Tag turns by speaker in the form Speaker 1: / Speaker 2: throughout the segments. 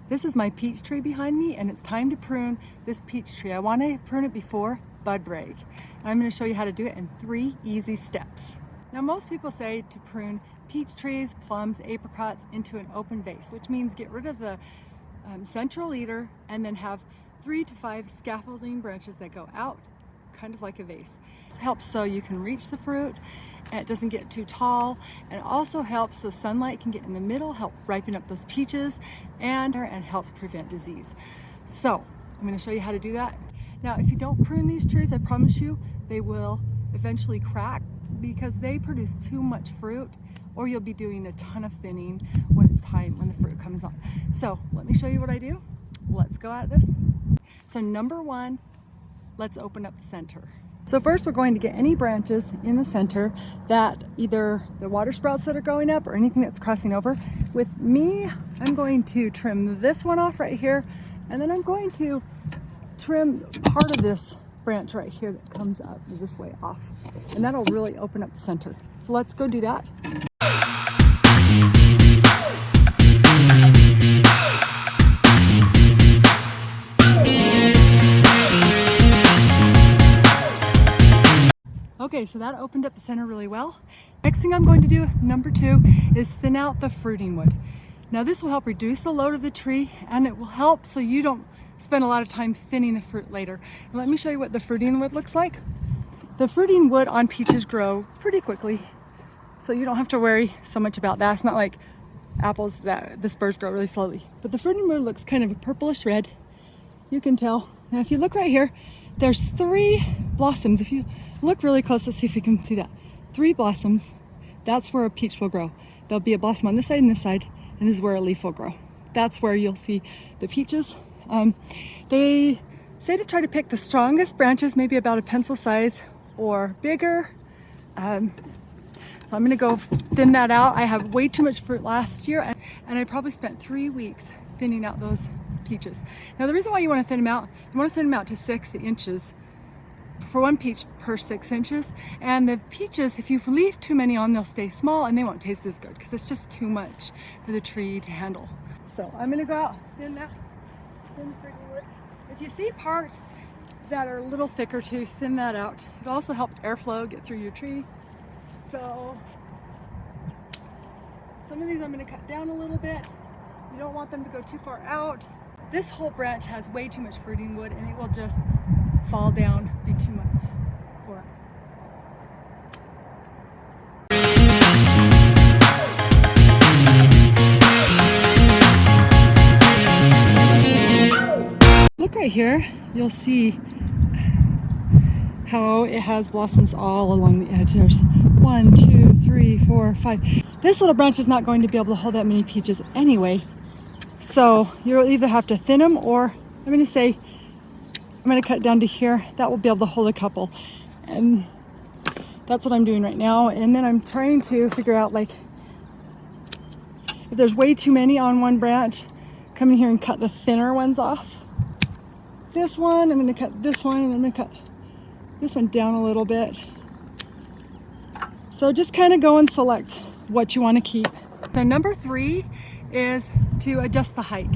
Speaker 1: This is my peach tree behind me, and it's time to prune this peach tree. I want to prune it before bud break. And I'm going to show you how to do it in 3 easy steps. Now, most people say to prune peach trees, plums, apricots into an open vase, which means get rid of the central leader and then have 3 to 5 scaffolding branches that go out, kind of like a vase. This helps so you can reach the fruit and it doesn't get too tall, and it also helps so sunlight can get in the middle, help ripen up those peaches, and helps prevent disease. So I'm going to show you how to do that. Now, if you don't prune these trees, I promise you they will eventually crack because they produce too much fruit, or you'll be doing a ton of thinning when it's time, when the fruit comes on. So let me show you what I do. Let's go at this. So number 1, let's open up the center. So first we're going to get any branches in the center that either the water sprouts that are going up or anything that's crossing over. With me, I'm going to trim this one off right here, and then I'm going to trim part of this branch right here that comes up this way off, and that'll really open up the center. So let's go do that. Okay, so that opened up the center really well. Next thing I'm going to do, number 2, is thin out the fruiting wood. Now this will help reduce the load of the tree, and it will help so you don't spend a lot of time thinning the fruit later. And let me show you what the fruiting wood looks like. The fruiting wood on peaches grow pretty quickly, so you don't have to worry so much about that. It's not like apples that the spurs grow really slowly. But the fruiting wood looks kind of a purplish red. You can tell. Now if you look right here, there's 3 blossoms. If you look really close, let's see if you can see that. 3 blossoms. That's where a peach will grow. There'll be a blossom on this side and this side, and this is where a leaf will grow. That's where you'll see the peaches. They say to try to pick the strongest branches, maybe about a pencil size or bigger. So I'm gonna go thin that out. I have way too much fruit last year, and I probably spent 3 weeks thinning out those peaches. Now the reason why you want to thin them out, you want to thin them out to 6 inches for 1 peach per 6 inches. And the peaches, if you leave too many on, they'll stay small and they won't taste as good because it's just too much for the tree to handle. So I'm gonna go out, thin that, thin the fruiting wood. If you see parts that are a little thicker too, thin that out. It also helps airflow get through your tree. So some of these I'm gonna cut down a little bit. You don't want them to go too far out. This whole branch has way too much fruiting wood and it will just fall down, be too much for it. Look right here, you'll see how it has blossoms all along the edge. There's 1, 2, 3, 4, 5. This little branch is not going to be able to hold that many peaches anyway. So you'll either have to thin them, or I'm going to cut down to here. That will be able to hold a couple. And that's what I'm doing right now. And then I'm trying to figure out, like, if there's way too many on one branch, come in here and cut the thinner ones off. This one, I'm going to cut this one, and I'm going to cut this one down a little bit. So just kind of go and select what you want to keep. So number 3 is to adjust the height.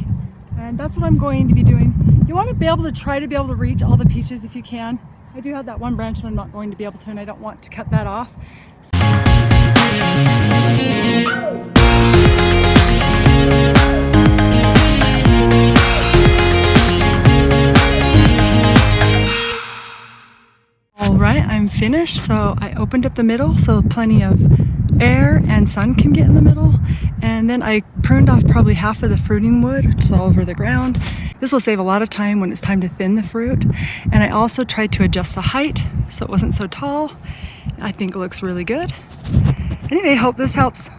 Speaker 1: And that's what I'm going to be doing. You want to be able to try to be able to reach all the peaches if you can. I do have that one branch that I'm not going to be able to, and I don't want to cut that off. All right, I'm finished. So I opened up the middle so plenty of air and sun can get in the middle, and then I pruned off probably half of the fruiting wood, which is all over the ground. This will save a lot of time when it's time to thin the fruit. And I also tried to adjust the height so it wasn't so tall. I think it looks really good. Anyway, hope this helps.